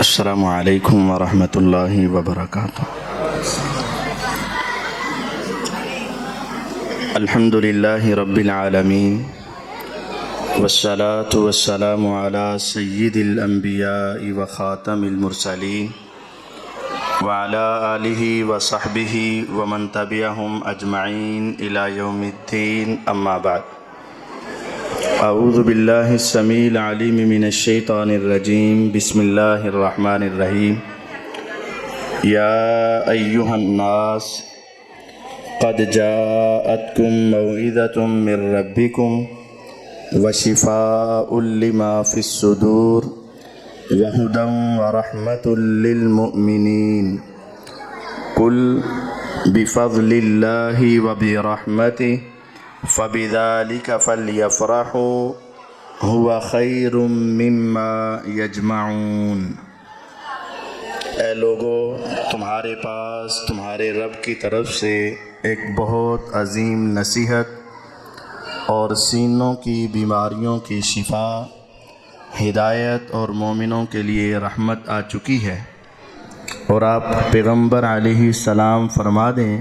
السلام علیکم ورحمۃ اللہ وبرکاتہ۔ الحمد للہ رب العالمین والصلاة والسلام علی سید الانبیاء وخاتم المرسلین وعلی آلہ وصحبہ ومن تبعہم اجمعین الی یوم الدین، اما بعد۔ اعوذ باللہ السمیع العلیم من الشیطان الرجیم، بسم اللہ الرحمن الرحیم۔ یا ایہا الناس قد جاءتکم موعظۃ من ربکم وشفاء لما فی الصدور وہدی ورحمۃ للمؤمنین، قل بفضل اللہ وبرحمتہ فَبِذَلِكَ فَلْيَفْرَحُوا هُوَ خَيْرٌ مِّمَّا يَجْمَعُونَ۔ اے لوگو، تمہارے پاس تمہارے رب کی طرف سے ایک بہت عظیم نصیحت اور سینوں کی بیماریوں کی شفا، ہدایت اور مومنوں کے لیے رحمت آ چکی ہے، اور آپ پیغمبر علیہ السلام فرما دیں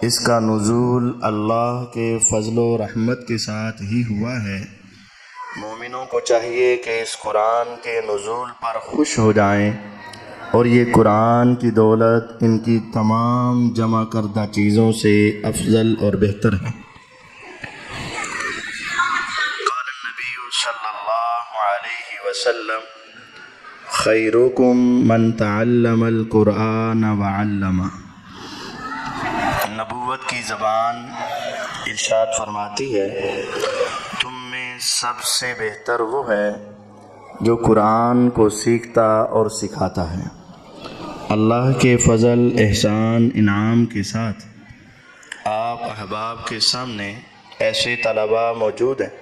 اس کا نزول اللہ کے فضل و رحمت کے ساتھ ہی ہوا ہے۔ مومنوں کو چاہیے کہ اس قرآن کے نزول پر خوش ہو جائیں، اور یہ قرآن کی دولت ان کی تمام جمع کردہ چیزوں سے افضل اور بہتر ہے۔ قال النبی صلی اللہ علیہ وسلم خیرکم من تعلم القرآن وعلمہ۔ نبوت کی زبان ارشاد فرماتی ہے، تم میں سب سے بہتر وہ ہے جو قرآن کو سیکھتا اور سکھاتا ہے۔ اللہ کے فضل، احسان، انعام کے ساتھ آپ احباب کے سامنے ایسے طلباء موجود ہیں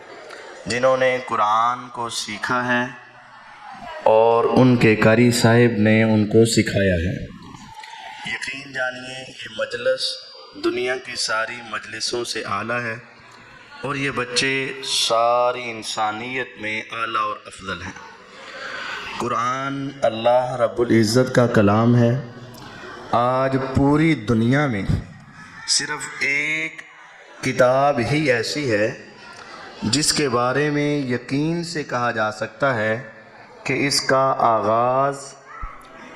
جنہوں نے قرآن کو سیکھا ہے اور ان کے قاری صاحب نے ان کو سکھایا ہے۔ یقین جانیے یہ مجلس دنیا کی ساری مجلسوں سے اعلیٰ ہے، اور یہ بچے ساری انسانیت میں اعلیٰ اور افضل ہیں۔ قرآن اللہ رب العزت کا کلام ہے۔ آج پوری دنیا میں صرف ایک کتاب ہی ایسی ہے جس کے بارے میں یقین سے کہا جا سکتا ہے کہ اس کا آغاز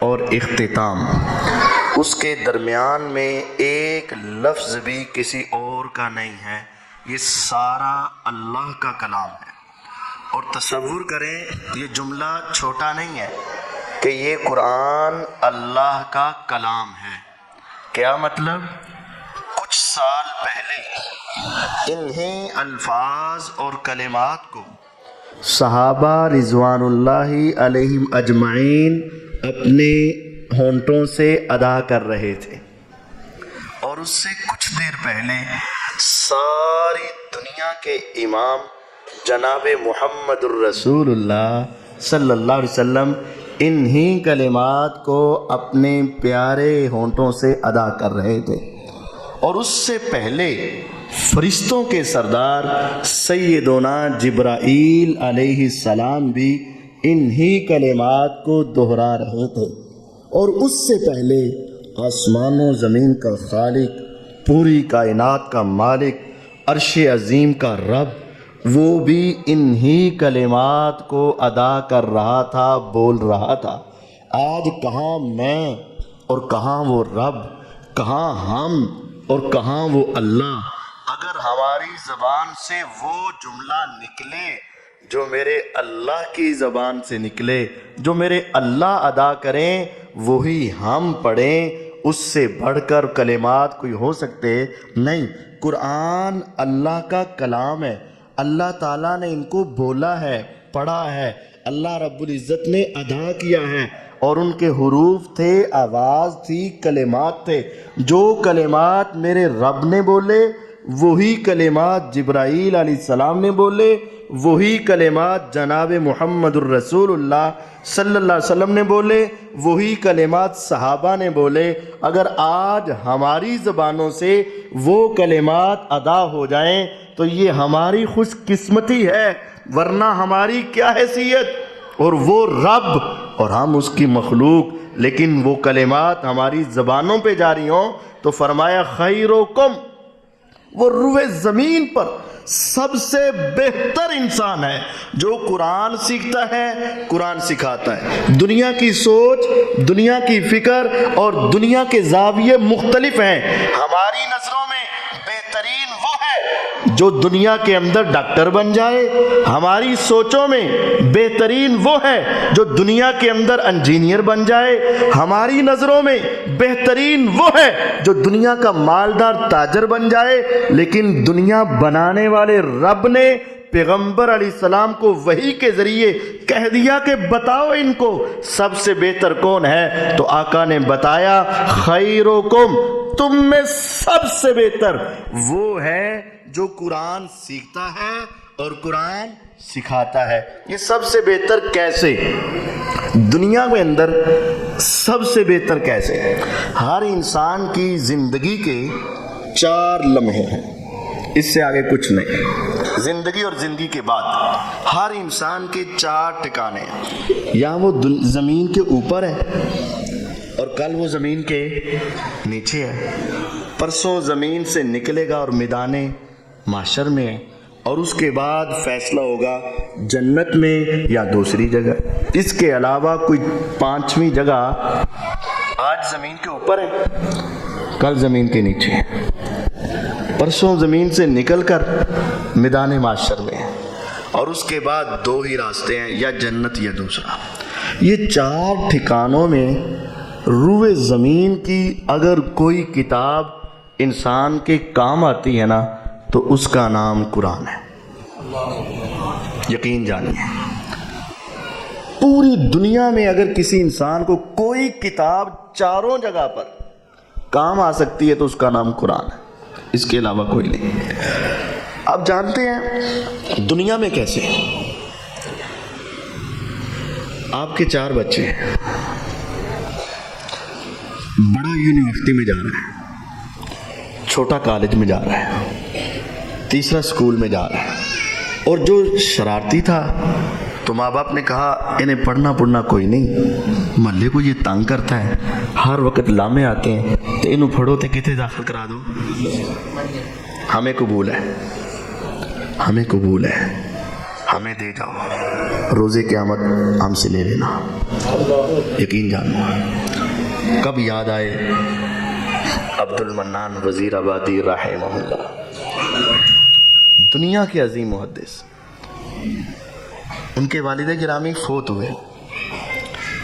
اور اختتام، اس کے درمیان میں ایک لفظ بھی کسی اور کا نہیں ہے، یہ سارا اللہ کا کلام ہے۔ اور تصور کریں، یہ جملہ چھوٹا نہیں ہے کہ یہ قرآن اللہ کا کلام ہے۔ کیا مطلب؟ کچھ سال پہلے انہی الفاظ اور کلمات کو صحابہ رضوان اللہ علیہم اجمعین اپنے ہونٹوں سے ادا کر رہے تھے، اور اس سے کچھ دیر پہلے ساری دنیا کے امام جناب محمد الرسول اللہ صلی اللہ علیہ وسلم انہی کلمات کو اپنے پیارے ہونٹوں سے ادا کر رہے تھے، اور اس سے پہلے فرشتوں کے سردار سیدنا جبرائیل علیہ السلام بھی انہی کلمات کو دہرا رہے تھے، اور اس سے پہلے آسمان و زمین کا خالق، پوری کائنات کا مالک، عرش عظیم کا رب، وہ بھی انہی کلمات کو ادا کر رہا تھا، بول رہا تھا۔ آج کہاں میں اور کہاں وہ رب، کہاں ہم اور کہاں وہ اللہ۔ اگر ہماری زبان سے وہ جملہ نکلے جو میرے اللہ کی زبان سے نکلے، جو میرے اللہ ادا کریں، وہی ہم پڑھیں، اس سے بڑھ کر کلمات کوئی ہو سکتے نہیں۔ قرآن اللہ کا کلام ہے، اللہ تعالیٰ نے ان کو بولا ہے، پڑھا ہے، اللہ رب العزت نے ادا کیا ہے، اور ان کے حروف تھے، آواز تھی، کلمات تھے۔ جو کلمات میرے رب نے بولے وہی کلمات جبرائیل علیہ السلام نے بولے، وہی کلمات جناب محمد الرسول اللہ صلی اللہ علیہ وسلم نے بولے، وہی کلمات صحابہ نے بولے۔ اگر آج ہماری زبانوں سے وہ کلمات ادا ہو جائیں تو یہ ہماری خوش قسمتی ہے، ورنہ ہماری کیا حیثیت۔ اور وہ رب اور ہم اس کی مخلوق، لیکن وہ کلمات ہماری زبانوں پہ جاری ہوں تو فرمایا خیرکم، وہ روئے زمین پر سب سے بہتر انسان ہے جو قرآن سیکھتا ہے، قرآن سکھاتا ہے۔ دنیا کی سوچ، دنیا کی فکر اور دنیا کے زاویے مختلف ہیں۔ ہماری نظروں میں بہترین وہ ہے جو دنیا کے اندر ڈاکٹر بن جائے، ہماری سوچوں میں بہترین وہ ہے جو دنیا کے اندر انجینئر بن جائے، ہماری نظروں میں بہترین وہ ہے جو دنیا کا مالدار تاجر بن جائے، لیکن دنیا بنانے والے رب نے پیغمبر علیہ السلام کو وحی کے ذریعے کہہ دیا کہ بتاؤ ان کو سب سے بہتر کون ہے، تو آقا نے بتایا خیرکم، تم میں سب سے بہتر وہ ہے جو قرآن سیکھتا ہے اور قرآن سکھاتا ہے۔ یہ سب سے بہتر کیسے؟ دنیا کے اندر سب سے بہتر کیسے؟ ہر انسان کی زندگی کے 4 لمحے ہیں، اس سے آگے کچھ نہیں۔ زندگی اور زندگی کے بعد ہر انسان کے 4 ٹھکانے ہیں، یا وہ زمین کے اوپر ہے اور کل وہ زمین کے نیچے ہے، پرسوں زمین سے نکلے گا اور میدان محشر میں ہے، اور اس کے بعد فیصلہ ہوگا جنت میں یا دوسری جگہ۔ اس کے علاوہ کوئی 5ویں جگہ آج زمین کے اوپر ہے، کل زمین کے نیچے ہے، پرسوں زمین سے نکل کر میدان محشر میں ہے، اور اس کے بعد 2 ہی راستے ہیں، یا جنت یا دوسرا۔ یہ 4 ٹھکانوں میں روئے زمین کی اگر کوئی کتاب انسان کے کام آتی ہے نا تو اس کا نام قرآن ہے۔ یقین جانیے، پوری دنیا میں اگر کسی انسان کو کوئی کتاب 4 جگہ پر کام آ سکتی ہے تو اس کا نام قرآن ہے، اس کے علاوہ کوئی نہیں۔ آپ جانتے ہیں دنیا میں کیسے؟ آپ کے 4 بچے ہیں، بڑا یونیورسٹی میں جا رہا ہے، چھوٹا کالج میں جا رہا ہے، تیسرا اسکول میں جا رہا ہے، اور جو شرارتی تھا تو ماں باپ نے کہا انہیں پڑھنا کوئی نہیں، محلے کو یہ تنگ کرتا ہے، ہر وقت لامے آتے ہیں، تو انہوں پڑھو تے کتے داخل کرا دو، ہمیں قبول ہے، ہمیں قبول ہے، ہمیں دے جاؤ، روزے قیامت ہم سے لے لینا۔ یقین جانو، کب یاد آئے عبد المنان وزیر آبادی رحمہ اللہ، دنیا کے عظیم محدث، ان کے والد گرامی فوت ہوئے۔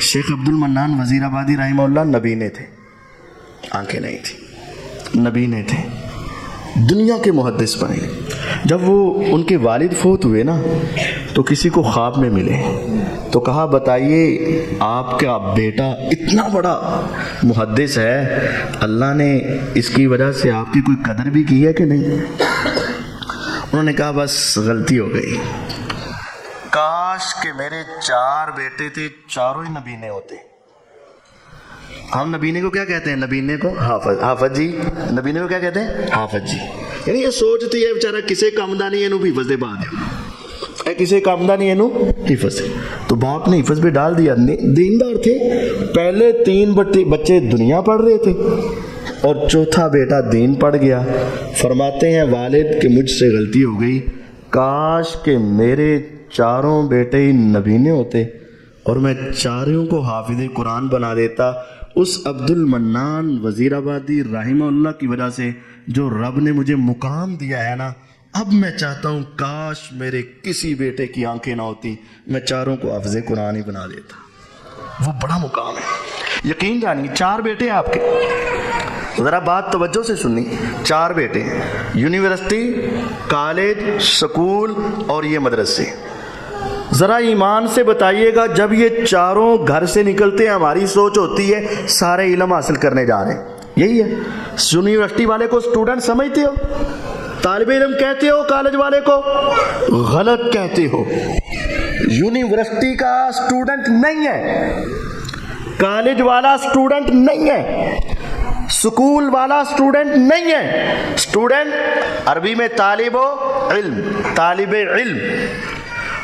شیخ عبد المنان وزیر آبادی رحمہ اللہ نبینے تھے، آنکھیں نہیں تھی، نبینے تھے، دنیا کے محدث بنے۔ جب وہ ان کے والد فوت ہوئے نا تو کسی کو خواب میں ملے تو کہا بتائیے آپ کا بیٹا اتنا بڑا محدث ہے، اللہ نے اس کی وجہ سے آپ کی کوئی قدر بھی کی ہے کہ نہیں؟ انہوں نے کہا بس غلطی ہو گئی، کاش کہ میرے 4 بیٹے تھے، چاروں ہی نبینے ہوتے۔ ہم نبینے کو کیا کہتے ہیں؟ نبینے کو حافظ جی، نبینے کو کیا کہتے ہیں؟ حافظ جی۔ یعنی یہ سوچتی ہے بیچارہ کسے کام دا نہیں، اینو حفظ دے بعد ہے، کسے کام دا نہیں، اینو حفظ ہے، تو باپ نے حفظ پہ ڈال دیا۔ دیندار تھے، پہلے 3 بچے دنیا پڑھ رہے تھے اور چوتھا بیٹا دین پڑھ گیا۔ فرماتے ہیں والد کہ مجھ سے غلطی ہو گئی، کاش کہ میرے 4 بیٹے ہی نبینے ہوتے اور میں 4 کو حافظ قرآن بنا دیتا۔ اس عبد المنان وزیر آبادی رحمہ اللہ کی وجہ سے جو رب نے مجھے مقام دیا ہے نا، اب میں چاہتا ہوں کاش میرے کسی بیٹے کی آنکھیں نہ ہوتی، میں 4 کو حافظ قرآن ہی بنا دیتا۔ وہ بڑا مقام ہے، یقین جانیے۔ 4 بیٹے ہیں آپ کے، ذرا بات توجہ سے سننی، 4 بیٹے ہیں، یونیورسٹی، کالج، سکول اور یہ مدرسے۔ ذرا ایمان سے بتائیے گا جب یہ 4 گھر سے نکلتے ہیں ہماری سوچ ہوتی ہے سارے علم حاصل کرنے جا رہے ہیں، یہی ہے۔ یونیورسٹی والے کو اسٹوڈنٹ سمجھتے ہو، طالب علم کہتے ہو، کالج والے کو غلط کہتے ہو۔ یونیورسٹی کا اسٹوڈنٹ نہیں ہے، کالج والا اسٹوڈنٹ نہیں ہے، سکول والا اسٹوڈنٹ نہیں ہے۔ اسٹوڈنٹ عربی میں طالب علم، طالب علم،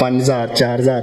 5,000 4,000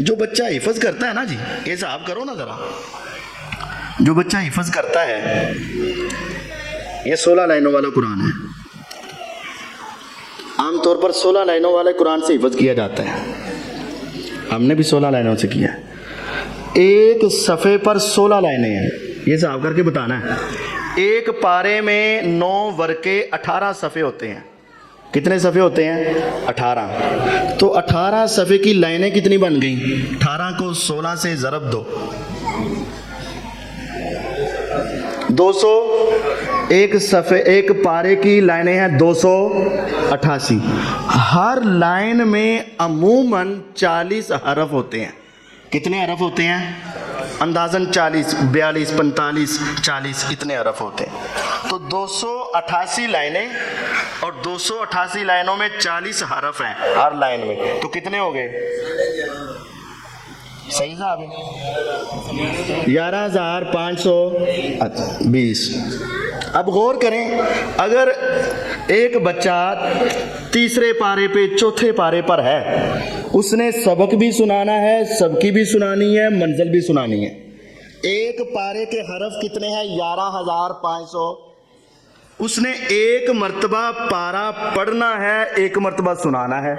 جو بچہ حفظ کرتا ہے نا جی، یہ حساب کرو نا ذرا، جو بچہ حفظ کرتا ہے، یہ 16 لائنوں والا قرآن ہے، عام طور پر 16 لائنوں والے قرآن سے حفظ کیا جاتا ہے، ہم نے بھی 16 لائنوں سے کیا ہے۔ ایک صفحے پر 16 لائنیں ہیں، یہ حساب کر کے بتانا ہے۔ ایک پارے میں 9 ورقے 18 صفحے ہوتے ہیں۔ کتنے صفحے ہوتے ہیں؟ 18۔ تو 18 صفحے کی لائنیں کتنی بن گئیں؟ 18 کو 16 سے ضرب دو، 200۔ ایک صفحے، ایک پارے کی لائنیں ہیں 288۔ ہر لائن میں عموماً 40 حرف ہوتے ہیں۔ کتنے حرف ہوتے ہیں؟ اندازاً 40، 42، 45، 40 اتنے حرف ہوتے ہیں۔ تو 288 لائنیں اور 288 لائنوں میں 40 حرف ہیں ہر لائن میں، تو کتنے ہو گئے؟ صحیح صاحب ہے 11,520۔ اب غور کریں، اگر ایک بچہ تیسرے پارے پہ، چوتھے پارے پر ہے، اس نے سبق بھی سنانا ہے، سبکی بھی سنانی ہے، منزل بھی سنانی ہے۔ ایک پارے کے حرف کتنے ہیں؟ 11,500۔ اس نے ایک مرتبہ پارا پڑھنا ہے، ایک مرتبہ سنانا ہے،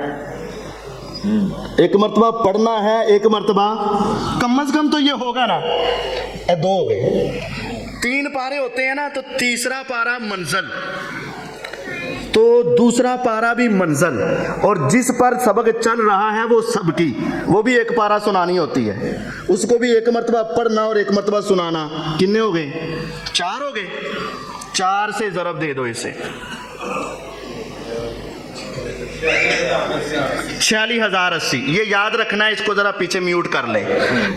ایک مرتبہ پڑھنا ہے، ایک مرتبہ، کم از کم تو یہ ہوگا نا، 2 ہو گئے۔ 3 پارے ہوتے ہیں نا، تو تیسرا پارا منزل، تو دوسرا پارا بھی منزل، اور جس پر سبق چل رہا ہے وہ سبکی، وہ بھی ایک پارا سنانی ہوتی ہے، اس کو بھی ایک مرتبہ پڑھنا اور ایک مرتبہ سنانا۔ کتنے ہو گئے؟ 4 ہو گئے۔ 4 سے ضرب دے دو اسے، 46,080۔ یہ یاد رکھنا ہے، اس کو ذرا پیچھے میوٹ کر لیں۔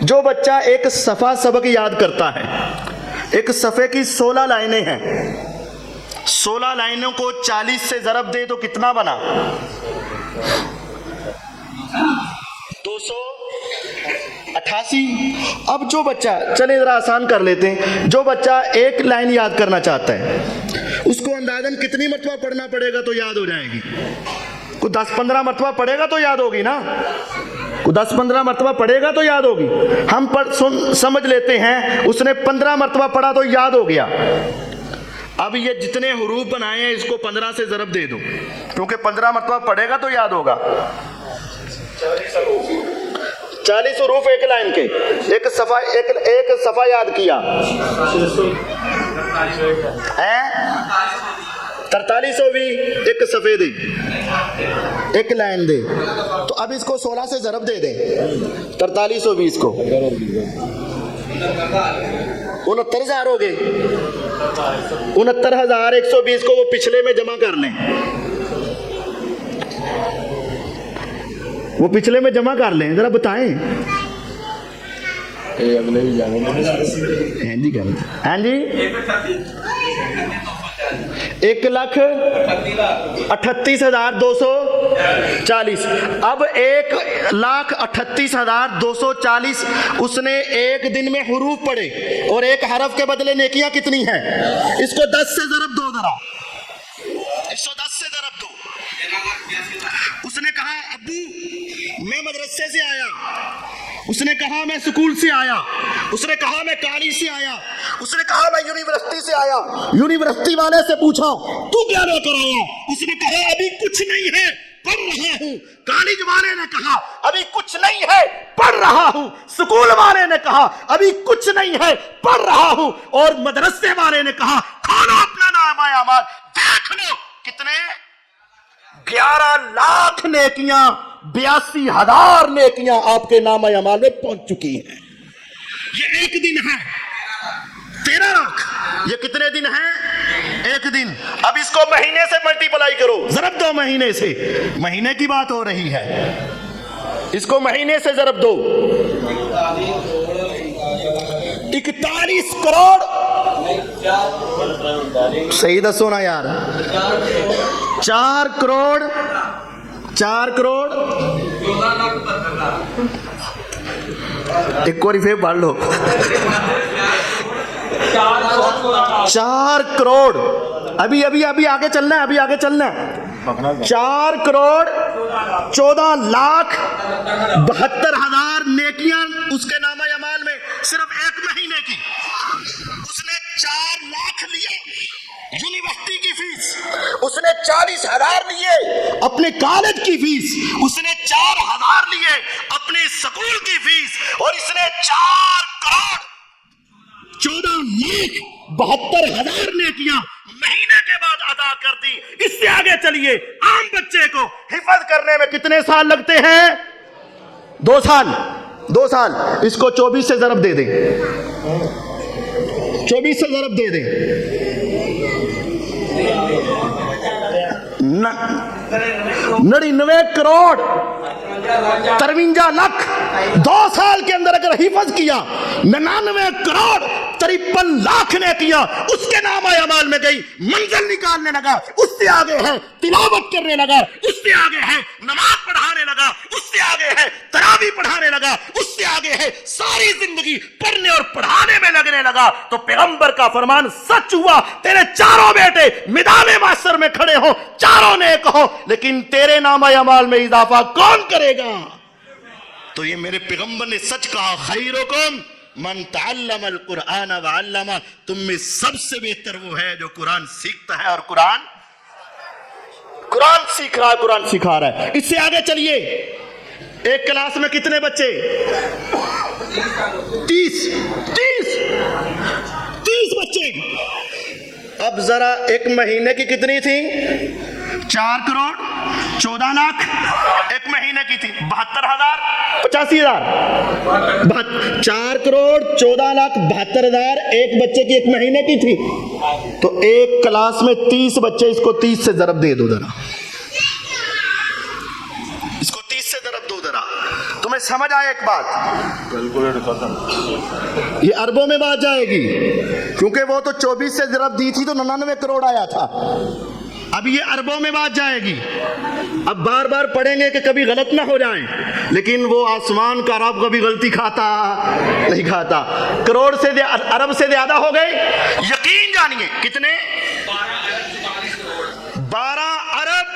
جو بچہ ایک صفحہ سبق یاد کرتا ہے، ایک صفحے کی 16 لائنیں ہیں، 16 لائنوں کو 40 سے ضرب دے تو کتنا بنا؟ 288۔ اب جو بچہ، چلے ذرا آسان کر لیتے ہیں، جو بچہ ایک لائن یاد کرنا چاہتا ہے، اس کو اندازاً کتنی مرتبہ پڑھنا پڑے گا تو یاد ہو جائے گی؟ کوئی 10-15 مرتبہ پڑھے گا تو یاد ہوگی نا، کوئی 10-15 مرتبہ پڑھے گا تو یاد ہوگی۔ ہم سمجھ لیتے ہیں اس نے 15 مرتبہ پڑھا تو یاد ہو گیا۔ اب یہ جتنے حروف بنائے ہیں اس کو 15 سے ضرب دے دو، کیونکہ 15 مرتبہ پڑھے گا تو یاد ہوگا۔ 40 حروف ایک لائن کے، ایک صفحہ یاد کیا، 4320 ایک صفحے دے، ایک لائن دے، تو اب اس کو 16 سے ضرب دے دیں، 4320 کو 69,000 ہو گئے۔ 69,120 کو وہ پچھلے میں جمع کر لیں، وہ پچھلے میں جمع کر لیں، ذرا بتائیں۔ ہاں جی 1,38,240۔ اب 1,38,240 اس نے ایک دن میں حروف پڑھے، اور ایک حرف کے بدلے نیکیاں کتنی ہیں؟ اس کو 10 سے ضرب دو، ذرا 110 سے ضرب دو۔ اس نے کہا ابو میں مدرسے سے آیا، اس نے کہا میں سکول سے آیا، اس نے کہا میں کالج سے آیا، اس نے کہا میں یونیورسٹی سے آیا۔ یونیورسٹی والے سے پوچھا تو کیا لے کر آیا؟ اس نے کہا ابھی کچھ نہیں ہے، پڑھ رہا ہوں۔ کالج والے نے کہا ابھی کچھ نہیں ہے، پڑھ رہا ہوں۔ سکول والے نے کہا ابھی کچھ نہیں ہے، پڑھ رہا ہوں۔ اور مدرسے والے نے کہا کھولو اپنا نامہ اعمال دیکھ لو کتنے 11 لاکھ نیکیاں، 82,000 نیکیاں آپ کے نامہ اعمال میں پہنچ چکی ہیں۔ یہ ایک دن ہے 13 لاکھ، یہ کتنے دن ہیں؟ ایک دن۔ اب اس کو مہینے سے ملٹیپلائی کرو، ضرب دو مہینے سے، مہینے کی بات ہو رہی ہے، اس کو مہینے سے ضرب دو، 41 کروڑ۔ صحیح دسو نا یار، 4 کروڑ ایک اور پھر پڑھ لو، 4 کروڑ۔ ابھی آگے چلنا ہے، ابھی آگے چلنا ہے۔ 4,14,72,000 نیکیاں اس کے نامہ اعمال میں صرف ایک مہینے کی. اس نے 4 لاکھ لیے یونیورسٹی کی فیس, اس نے 40,000 لیے اپنے کالج کی فیس, اس نے 4,000 لیے اپنے سکول کی فیس, اور اس نے 4,14,72,000 نیکیاں مہینے کے بعد ادا کر دی. اس سے آگے چلیے, عام بچے کو حفظ کرنے میں کتنے سال لگتے ہیں؟ 2 سال. 2 سال. اس کو 24 سے ضرب دے دیں, 24 سے ضرب دے دیں. 99 کروڑ 53 لاکھ 2 سال کے اندر اگر حفظ کیا, 99 کروڑ 53 لاکھ نے کیا, اس کے نام اعمال میں گئی. منزل نکالنے لگا, اس سے آگے ہے تلاوت کرنے لگا, اس سے آگے ہے نماز پڑھانے لگا, اس سے آگے ہے تراویح پڑھانے لگا, اس سے آگے ہے ساری زندگی پڑھنے اور پڑھانے میں لگنے لگا. تو پیغمبر کا فرمان سچ ہوا, تیرے 4 بیٹے میدان محشر میں کھڑے ہو, 4 نیک ہو, لیکن تیرے نام اعمال میں اضافہ کون کرے گا؟ تو یہ میرے پیغمبر نے سچ کہا, خیرکم من تعلم القرآن وعلمہ, تم میں سب سے بہتر وہ ہے جو قرآن سیکھتا ہے اور قرآن سیکھ رہا ہے, قرآن سکھا رہا ہے. اس سے آگے چلیے, ایک کلاس میں کتنے بچے؟ 30 بچے. اب ذرا ایک مہینے کی کتنی تھی؟ 4 کروڑ 14 لاکھ ایک مہینے کی تھی. 72,000 85,000. 4 کروڑ 14 لاکھ 72,000 ایک بچے کی ایک مہینے کی تھی. تو ایک کلاس میں 30 بچے, اس کو 30 سے ضرب دے دو ذرا, اس کو 30 سے ضرب دو ذرا. تمہیں سمجھ آئے ایک بات؟ یہ اربوں میں بات جائے گی, کیونکہ وہ تو 24 سے ضرب دی تھی تو 99 کروڑ آیا تھا. اب یہ اربوں میں بات جائے گی. اب بار بار پڑھیں گے کہ کبھی غلط نہ ہو جائیں, لیکن وہ آسمان کا رب کبھی غلطی کھاتا نہیں کھاتا. کروڑ سے ارب سے زیادہ ہو گئے. یقین جانیے کتنے؟ 12 ارب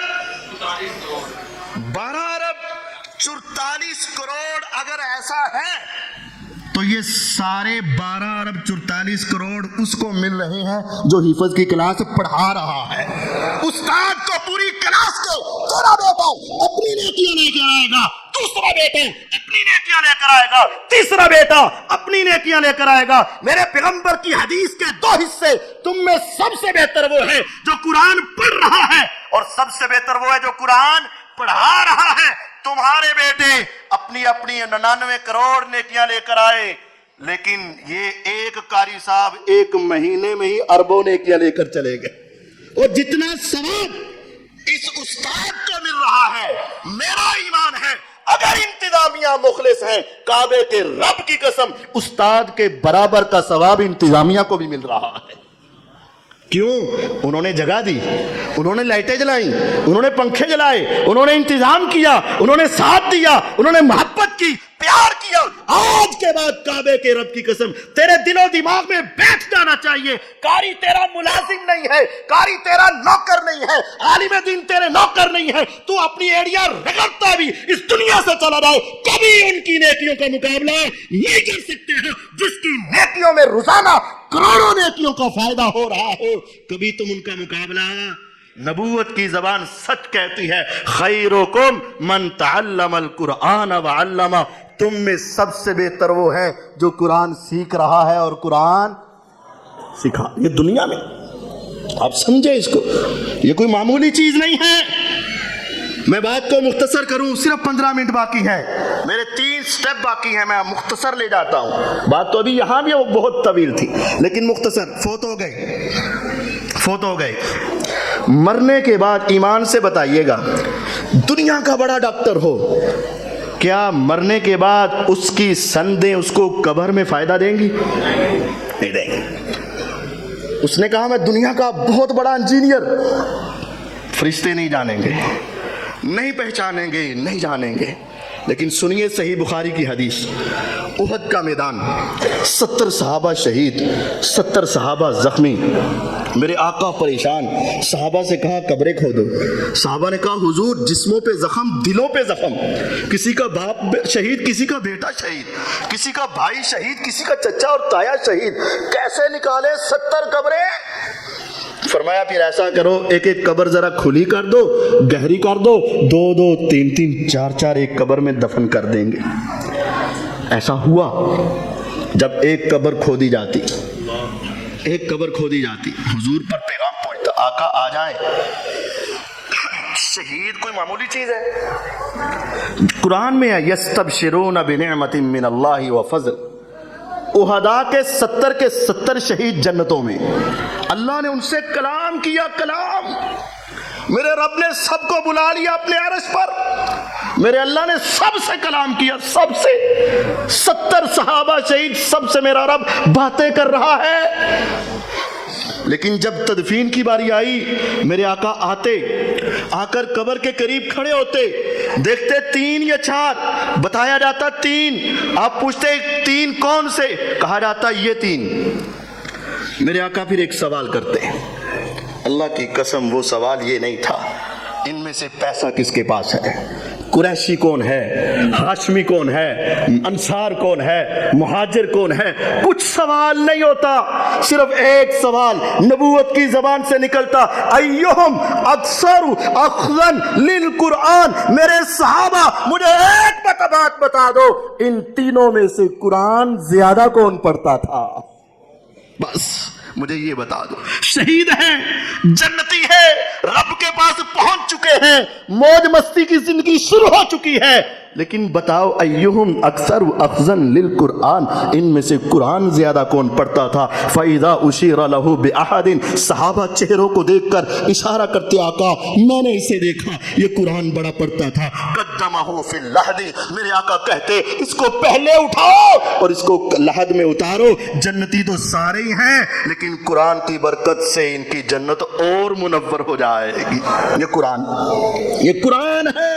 44 کروڑ. اگر ایسا ہے تو یہ سارے 12 ارب 44 کروڑ اس کو مل رہے ہیں جو حفظ کی کلاس پڑھا رہا ہے. استاد کو پوری کلاس کو تیرا بیٹا اپنی نیکیاں لے کر آئے گا, دوسرا بیٹا اپنی نیکیاں لے کر آئے گا, تیسرا بیٹا اپنی نیکیاں لے کر آئے گا. میرے پیغمبر کی حدیث کے 2 حصے, تم میں سب سے بہتر وہ ہے جو قرآن پڑھ رہا ہے, اور سب سے بہتر وہ ہے جو قرآن پڑھا رہا ہے. تمہارے بیٹے اپنی 99 کروڑ نیکیاں لے کر آئے, لیکن یہ ایک قاری صاحب ایک مہینے میں ہی اربوں نیکیاں لے کر چلے گئے. اور جتنا ثواب اس استاد کو مل رہا ہے, میرا ایمان ہے اگر انتظامیہ مخلص ہیں, کعبے کے رب کی قسم, استاد کے برابر کا ثواب انتظامیہ کو بھی مل رہا ہے. کیوں؟ انہوں نے جگہ دی, انہوں نے لائٹیں جلائیں, انہوں نے پنکھے جلائے, انہوں نے انتظام کیا, انہوں نے ساتھ دیا, انہوں نے محبت کی, پیار کیا. آج کے بعد کعبے کے رب کی قسم تیرے دل و دماغ میں بیٹھ جانا چاہیے, قاری تیرا ملازم نہیں ہے, قاری تیرا نوکر نہیں ہے, عالم دین تیرے نوکر نہیں ہے. تو اپنی ایڑیاں رگڑتا بھی اس دنیا سے چلا جائے, کبھی ان کی نیکیوں کا مقابلہ نہیں کر سکتے ہیں جس کی نیکیوں میں روزانہ کروڑوں نیکیوں کا فائدہ ہو رہا ہو. کبھی تم ان کا مقابلہ. نبوت کی زبان سچ کہتی ہے, خیرکم من تعلم القرآن وعلمہ, تم میں سب سے بہتر وہ ہے جو قرآن سیکھ رہا ہے اور قرآن سکھا. یہ دنیا میں آپ سمجھے اس کو, یہ کوئی معمولی چیز نہیں ہے. میں بات کو مختصر کروں, صرف 15 منٹ باقی ہے, میرے 3 سٹیپ باقی ہیں, میں مختصر لے جاتا ہوں. بات تو ابھی یہاں بھی بہت طویل تھی, لیکن مختصر. فوت ہو گئے. مرنے کے بعد ایمان سے بتائیے گا, دنیا کا بڑا ڈاکٹر ہو, کیا مرنے کے بعد اس کی سندیں اس کو قبر میں فائدہ دیں گی؟ نہیں دیں گی. اس نے کہا میں دنیا کا بہت بڑا انجینئر, فرشتے نہیں جانیں گے, نہیں پہچانیں گے, نہیں جانیں گے. لیکن سنیے صحیح بخاری کی حدیث, احد کا میدان, 70 صحابہ شہید, 70 صحابہ زخمی. میرے آقا پریشان، صحابہ سے کہا قبریں کھودو. صحابہ نے کہا حضور جسموں پہ زخم، دلوں پہ زخم، کسی کا باپ شہید، کسی کا بیٹا شہید، کسی کا بھائی شہید، کسی کا چچا اور تایا شہید، کیسے نکالے 70 قبریں؟ فرمایا پھر ایسا کرو، ایک ایک قبر ذرا کھلی کر دو، گہری کر دو، 2 2 3 3 4 4 ایک قبر میں دفن کر دیں گے. ایسا ہوا. جب ایک قبر کھودی جاتی، ایک قبر کھودی جاتی، حضور پر پیغام پہنچتا، آقا آ جائیں. شہید کوئی معمولی چیز ہے؟ قرآن میں ہے یستبشرون بنعمت من اللہ وفضل. احدا کے 70 کے 70 شہید جنتوں میں. اللہ نے ان سے کلام کیا، کلام. میرے رب نے سب کو بلا لیا اپنے عرش پر. میرے اللہ نے سب سے کلام کیا، سب سے. 70 صحابہ شہید، سب سے میرا رب باتیں کر رہا ہے. لیکن جب تدفین کی باری آئی، میرے آقا آتے، آ کر قبر کے قریب کھڑے ہوتے، دیکھتے 3 یا 4، بتایا جاتا 3. آپ پوچھتے 3 کون سے؟ کہا جاتا یہ 3. میرے آقا پھر ایک سوال کرتے، اللہ کی قسم وہ سوال یہ نہیں تھا ان میں سے پیسہ کس کے پاس ہے، قریشی کون ہے، ہاشمی کون ہے، انصار کون ہے، مہاجر کون ہے. کچھ سوال نہیں ہوتا، صرف ایک سوال نبوت کی زبان سے نکلتا، ایہم اکثر اخذا للقرآن. میرے صحابہ مجھے ایک بات بتا دو، ان تینوں میں سے قرآن زیادہ کون پڑھتا تھا؟ بس مجھے یہ بتا دو. شہید ہیں، جنتی ہے، رب کے پاس پہنچ چکے ہیں، موج مستی کی زندگی شروع ہو چکی ہے، لیکن بتاؤ ایہم اکثر اخذا للقرآن، ان میں سے قرآن زیادہ کون پڑھتا تھا؟ فاذا اشیر له باحد. صحابہ چہروں کو دیکھ کر اشارہ کرتے، آقا میں نے اسے دیکھا، یہ قرآن بڑا پڑھتا تھا. قدمہ فی اللحد. میرے آقا کہتے اس کو پہلے اٹھاؤ اور اس کو لحد میں اتارو. جنتی تو سارے ہی ہیں، لیکن قرآن کی برکت سے ان کی جنت اور منور ہو جائے گی. یہ قرآن ہے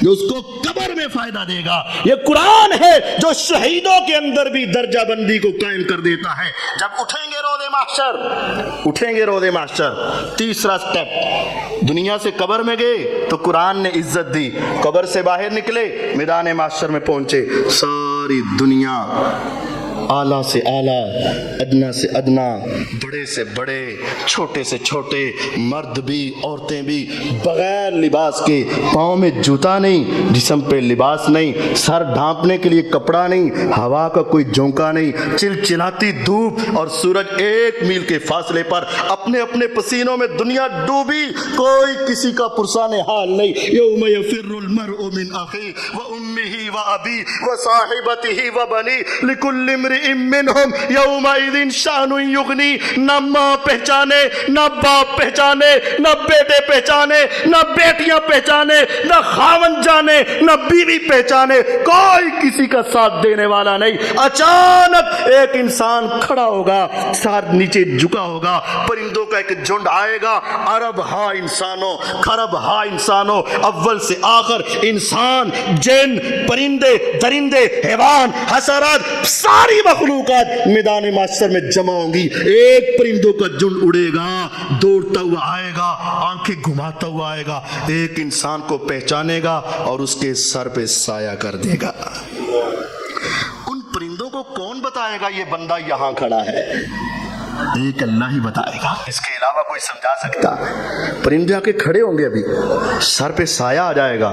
جو اس کو قبر میں فائدہ دے گا. یہ قرآن ہے جو شہیدوں کے اندر بھی درجہ بندی کو قائم کر دیتا ہے. جب اٹھیں گے روز محشر، تیسرا سٹیپ، دنیا سے قبر میں گئے تو قرآن نے عزت دی، قبر سے باہر نکلے، میدان محشر میں پہنچے، ساری دنیا اعلیٰ سے اعلیٰ، ادنا سے ادنا، بڑے سے بڑے، چھوٹے سے چھوٹے، مرد بھی عورتیں بھی، بغیر لباس کے، پاؤں میں جوتا نہیں، جسم پہ لباس نہیں، سر ڈھانپنے کے لیے کپڑا نہیں، ہوا کا کوئی جھونکا نہیں، چلچلاتی دھوپ اور سورج 1 میل کے فاصلے پر اپنے اپنے پسینوں میں دنیا ڈوبی، کوئی کسی کا پرسان حال نہیں. یوم یفر المرء من اخیہ وامہ وابیہ وصاحبتہ وبنیہ لکل امرئ منہم یومئذ شأن یغنی. نہ ماں پہچانے، نہ باپ پہچانے، نہ بیٹے پہچانے، نہ بیٹیاں پہچانے، نہ خاوند جانے، نہ بیوی پہچانے، کوئی کسی کا ساتھ دینے والا نہیں. اچانک ایک انسان کھڑا ہوگا، سر نیچے جھکا ہوگا، پرندوں کا ایک جھنڈ آئے گا، ارب ہا انسانوں، خرب ہا انسانوں، اول سے آخر انسان، جن، پرندے، درندے، حیوان، حشرات، ساری مخلوقات میدان محشر میں جمع ہوں گی. ایک پرندوں کا جھنڈ اڑے گا، دوڑتا ہوا آئے گا، آنکھیں گھماتا ہوا آئے گا، ایک انسان کو پہچانے گا اور اس کے سر پہ سایہ کر دے گا. ان پرندوں کو کون بتائے گا یہ بندہ یہاں کھڑا ہے؟ ایک اللہ ہی بتائے گا، اس کے علاوہ کوئی سمجھا سکتا؟ پرندے آ کے کھڑے ہوں گے، ابھی سر پہ سایہ آ جائے گا،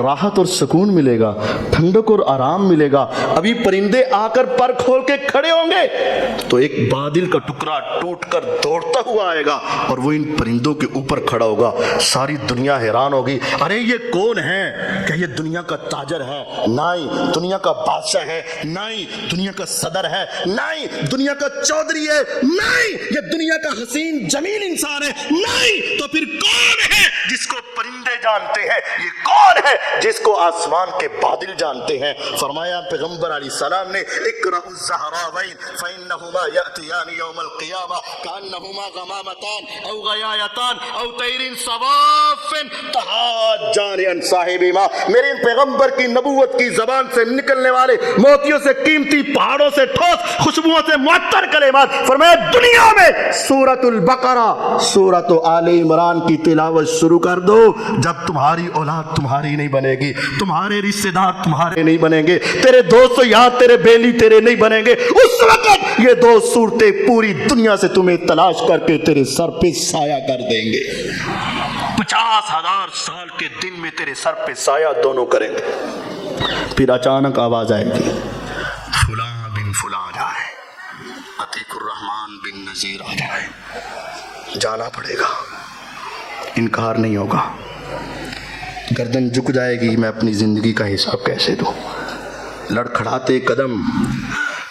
راحت اور سکون ملے گا، ٹھنڈک اور آرام ملے گا. ابھی پرندے آ کر پر کھول کے کھڑے ہوں گے تو ایک بادل کا ٹکڑا ٹوٹ کر دوڑتا ہوا آئے گا اور وہ ان پرندوں کے اوپر کھڑا ہوگا. ساری دنیا حیران ہوگی، ارے یہ کون ہے؟ کیا یہ دنیا کا تاجر ہے؟ نہیں. دنیا کا بادشاہ ہے؟ نہیں. دنیا کا صدر ہے؟ نہیں. دنیا کا چودھری ہے؟ نہیں. یہ دنیا کا حسین جمیل انسان ہے؟ نہیں. تو پھر کون ہے جس کو پرندے جانتے ہیں، یہ کون ہے جس کو آسمان کے بادل جانتے ہیں؟ فرمایا پیغمبر علیہ السلام نے اقرأوا الزہراوین فإنہما یأتیان یوم القیامہ کأنہما غمامتان او غیایتان او طیر صواف تحاجان عن صاحبہما۔ میرے پیغمبر کی نبوت کی زبان سے نکلنے والے موتیوں سے قیمتی، پہاڑوں سے ٹھوس، خوشبوؤں سے معطر کلمات، فرمایا دنیا میں سورۃ البقرہ، سورۃ آل عمران کی تلاوت شروع کر دو، جب تمہاری اولاد تمہاری نہیں بنے گی، تمہارے رشتہ دار تمہارے نہیں بنیں گے، تیرے دوست یار تیرے بیلی تیرے نہیں بنیں گے، اس وقت یہ دو صورتیں پوری دنیا سے تمہیں تلاش کر کے تیرے سر پہ سایہ کر دیں گے۔ 50,000 سال کے دن میں تیرے سر پہ سایہ دونوں کریں گے۔ پھر اچانک آواز آئے گی، فلاں بن فلاں جائے، عتیق الرحمن بن نذیر آ جائے۔ جانا پڑے گا، انکار نہیں ہوگا، گردن جھک جائے گی، میں اپنی زندگی کا حساب کیسے دوں؟ لڑکھڑاتے قدم،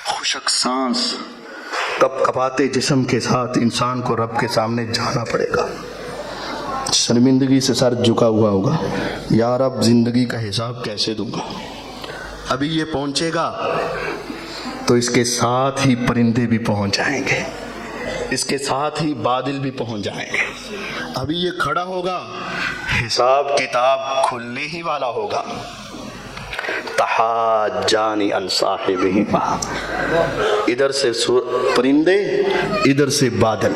خشک سانس، کپ کپاتے جسم کے ساتھ انسان کو رب کے سامنے جانا پڑے گا۔ شرمندگی سے سر جھکا ہوا ہوگا، یا رب زندگی کا حساب کیسے دوں گا؟ ابھی یہ پہنچے گا تو اس کے ساتھ ہی پرندے بھی پہنچ جائیں گے، اس کے ساتھ ہی بادل بھی پہنچ جائیں گے۔ ابھی یہ کھڑا ہوگا، حساب کتاب کھلنے ہی والا ہوگا۔ تحاجان عن صاحبہما، ادھر سے پرندے، ادھر سے بادل،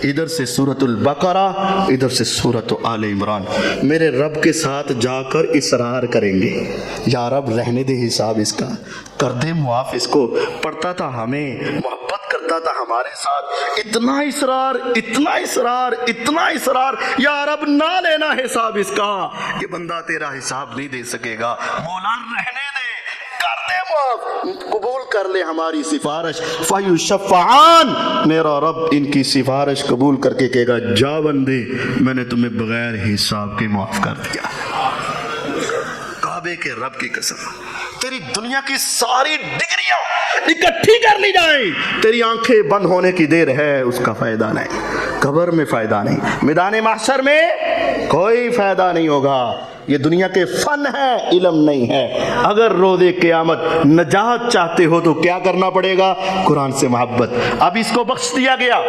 ادھر سے سورۃ البقرہ، ادھر سے سورۃ آل عمران، میرے رب کے ساتھ جا کر اصرار کریں گے، یا رب رہنے دے حساب اس کا، کر دے معاف اس کو، پڑھتا تھا ہمیں، محبت کرتا تھا ہمارے ساتھ، اتنا اصرار، اتنا اصرار، اتنا اصرار، یا رب نہ لینا حساب اس کا، یہ بندہ تیرا حساب نہیں دے سکے گا، مولا رہنے دے، کر دے معاف، قبول کر لے ہماری سفارش۔ فیشفعان، میرا رب ان کی سفارش قبول کر کے کہے گا، جا بندے میں نے تمہیں بغیر حساب کے معاف کر دیا۔ کعبے کے رب کی قسم، تیری دنیا کی ساری ڈگریاں اکٹھی کر لی جائیں، تیری آنکھیں بند ہونے کی دیر ہے، اس کا فائدہ نہیں، قبر میں فائدہ نہیں، میدان محشر میں کوئی فائدہ نہیں ہوگا۔ یہ دنیا کے فن ہے، علم نہیں ہے۔ اگر روز قیامت نجات چاہتے ہو تو کیا کرنا پڑے گا؟ قرآن سے محبت۔ اب اس کو بخش دیا گیا،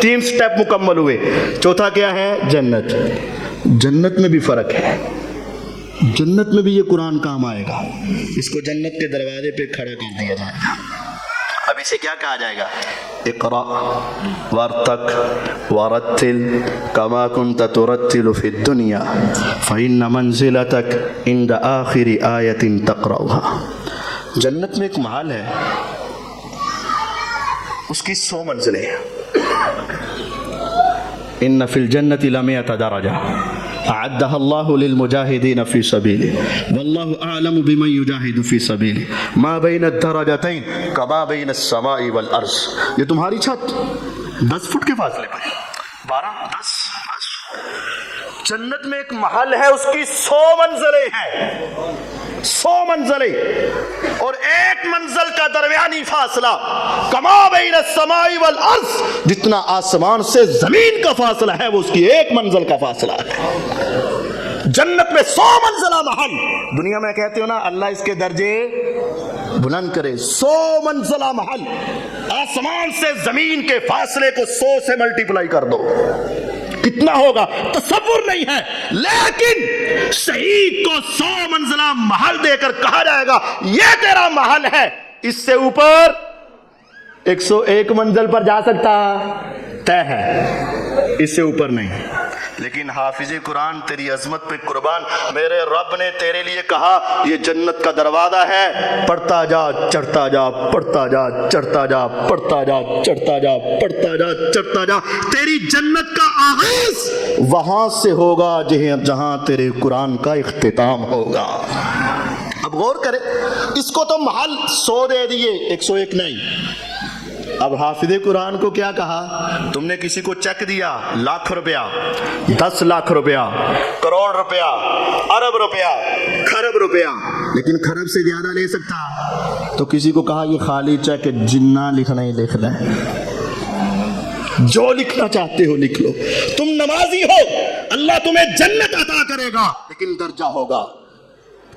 3 سٹیپ مکمل ہوئے، چوتھا کیا ہے؟ جنت۔ جنت میں بھی فرق ہے، جنت میں بھی یہ قرآن کام آئے گا، اس کو جنت کے دروازے پہ کھڑا کر دیا جائے گا۔ اب اسے کیا کہا جائے گا؟ اقرأ وارتق ورتل کما کنت ترتل فی الدنیا فإن منزلتک عند آخر آیت تقرأها۔ جنت میں ایک محل ہے، اس کی 100 منزلیں ہیں۔ ان فی الجنت ل100 درجہ اعدها اللہ للمجاہدین فی سبیلہ واللہ اعلم بمن یجاہد فی سبیلہ ما بین الدرجتین کما بین السماء والارض۔ یہ تمہاری چھت 10 فٹ کے فاصلے پر، 12 10 جنت میں ایک محل ہے، اس کی 100 منزلیں ہیں، 100 منزلیں، اور ایک منزل کا درمیانی فاصلہ کما بین السماء والارض، جتنا آسمان سے زمین کا فاصلہ ہے وہ اس کی ایک منزل کا فاصلہ ہے۔ جنت میں 100 منزلہ محل، دنیا میں کہتے ہو نا اللہ اس کے درجے بلند کرے، 100 منزلہ محل، آسمان سے زمین کے فاصلے کو 100 سے ملٹیپلائی کر دو، کتنا ہوگا تصور نہیں ہے، لیکن شہید کو 100 منزلہ محل دے کر کہا جائے گا یہ تیرا محل ہے، اس سے اوپر 101 منزل پر جا سکتا طے ہے، اس سے اوپر نہیں۔ لیکن حافظ قرآن تیری عظمت پہ قربان، میرے رب نے تیرے لیے کہا یہ جنت کا دروازہ ہے، پڑھتا جا چڑھتا جا، پڑھتا جا چڑھتا جا، پڑھتا جا چڑھتا جا، پڑھتا جا چڑھتا جا، تیری جنت کا آغاز وہاں سے ہوگا جہاں تیرے قرآن کا اختتام ہوگا۔ اب غور کرے، اس کو تو محل 100 دے دیے، 101 نہیں۔ اب حافظ قرآن کو کیا کہا؟ تم نے کسی کو چیک دیا، لاکھ روپیہ، 10 لاکھ روپیہ، کروڑ روپیہ، ارب روپیہ، کھرب روپیہ، لیکن کھرب سے زیادہ لے سکتا، تو کسی کو کہا یہ خالی چیک جنہ لکھنا ہی لکھ لیں، جو لکھنا چاہتے ہو لکھ لو. تم نمازی ہو, اللہ تمہیں جنت عطا کرے گا لیکن درجہ ہوگا.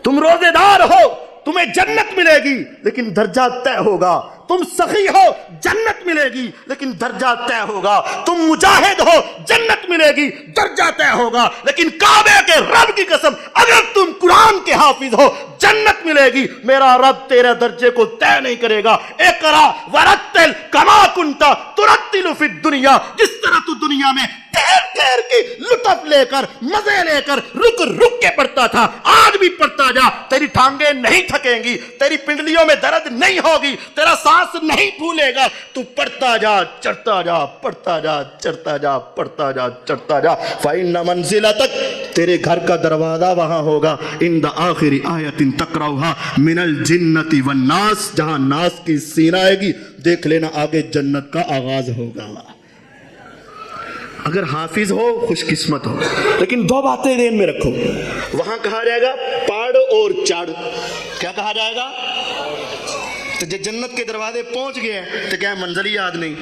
تم روزے دار ہو, تمہیں جنت ملے گی لیکن درجہ طے ہوگا. تم سخی ہو, جنت ملے گی لیکن درجہ طے ہوگا. تم مجاہد ہو, جنت ملے گی, درجہ طے ہوگا. لیکن کعبے کے رب کی قسم, اگر تم قرآن کے حافظ ہو, جنت ملے گی, میرا رب تیرے درجے کو طے نہیں کرے گا. اقرا ورتل کما کنت ترتل فی الدنیا, جس طرح تو دنیا میں ٹھہر ٹھہر کے لطف لے کر مزے لے کر رک رک کے پڑھتا تھا, آج بھی پڑھتا جا. تیری ٹانگیں نہیں تھکیں گی, تیری پنڈلیوں میں درد نہیں ہوگی, تیرا سانس نہیں بھولے گا. تو پڑھتا جا, چڑھتا جا, پڑھتا جا, چڑھتا جا, پڑھتا جا, چڑھتا جا. فإن منزلتک, تیرے گھر کا دروازہ وہاں ہوگا. عند آخر آیت تقرأها من الجنت والناس, جہاں ناس کی سین آئے گی دیکھ لینا آگے جنت کا آغاز ہوگا. اگر حافظ ہو خوش قسمت ہو, لیکن دو باتیں ذہن میں رکھو. وہاں کہا جائے گا پڑھ اور چڑھ. کیا کہا جائے گا؟ تو جب جنت کے دروازے پہنچ گئے تو کیا منزل ہی یاد نہیں؟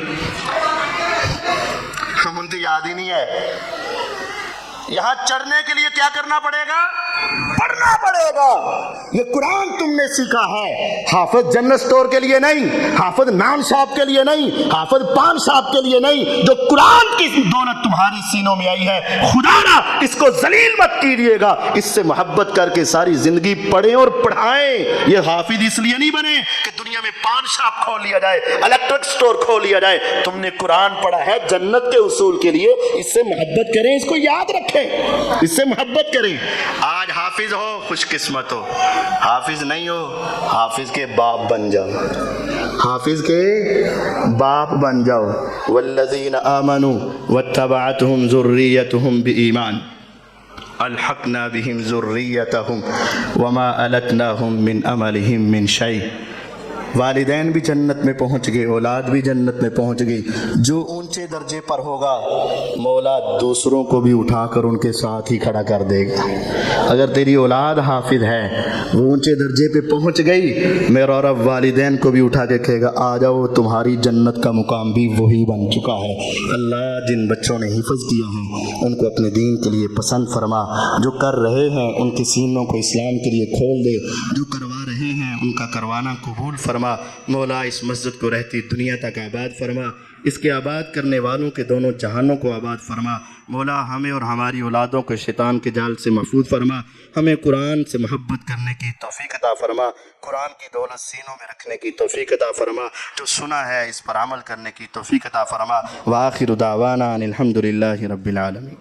ہم تو یاد ہی نہیں ہے. یہاں چڑھنے کے لیے کیا کرنا پڑے گا؟ پڑھنا پڑے گا. یہ قرآن تم نے سیکھا ہے. حافظ جنرل سٹور کے لیے نہیں, حافظ نان شاپ کے لیے نہیں, حافظ پان شاپ کے لیے نہیں. جو قرآن کی دولت تمہاری سینوں میں آئی ہے, خدا نہ اس کو ذلیل مت کیجیے گا. اس سے محبت کر کے ساری زندگی پڑھیں اور پڑھائیں. یہ حافظ اس لیے نہیں بنے کہ دنیا میں پان شاپ کھول لیا جائے, الیکٹرک سٹور کھول لیا جائے. تم نے قرآن پڑھا ہے جنت کے اصول کے لیے, اس سے محبت کریں, اس کو یاد رکھیں, اس سے محبت کریں. آج حافظ ہو خوش قسمت ہو, حافظ نہیں ہو حافظ کے باپ بن جاؤ, حافظ کے باپ بن جاؤ. والذین آمنوا واتبعتهم ذریتهم بإیمان الحقنا بهم ذریتهم وما ألتناهم من عملهم من شیء. والدین بھی جنت میں پہنچ گئے, اولاد بھی جنت میں پہنچ گئی. جو اونچے درجے پر ہوگا مولا دوسروں کو بھی اٹھا کر ان کے ساتھ ہی کھڑا کر دے گا. اگر تیری اولاد حافظ ہے, وہ اونچے درجے پہ پہنچ گئی, میرا رب والدین کو بھی اٹھا کے کہے گا آ جاؤ, تمہاری جنت کا مقام بھی وہی بن چکا ہے. اللہ جن بچوں نے حفظ کیا ہے ان کو اپنے دین کے لیے پسند فرما. جو کر رہے ہیں ان کے سینوں کو اسلام کے لیے کھول دے. جو کروا رہے ہیں ان کا کروانا قبول فرما. مولا اس مسجد کو رہتی دنیا تک آباد فرما, اس کے آباد کرنے والوں کے دونوں جہانوں کو آباد فرما. مولا ہمیں اور ہماری اولادوں کو شیطان کے جال سے محفوظ فرما. ہمیں قرآن سے محبت کرنے کی توفیق عطا فرما, قرآن کی دولت سینوں میں رکھنے کی توفیق عطا فرما. جو سنا ہے اس پر عمل کرنے کی توفیق عطا فرما. وآخر دعوانا ان الحمد للہ رب العالمین.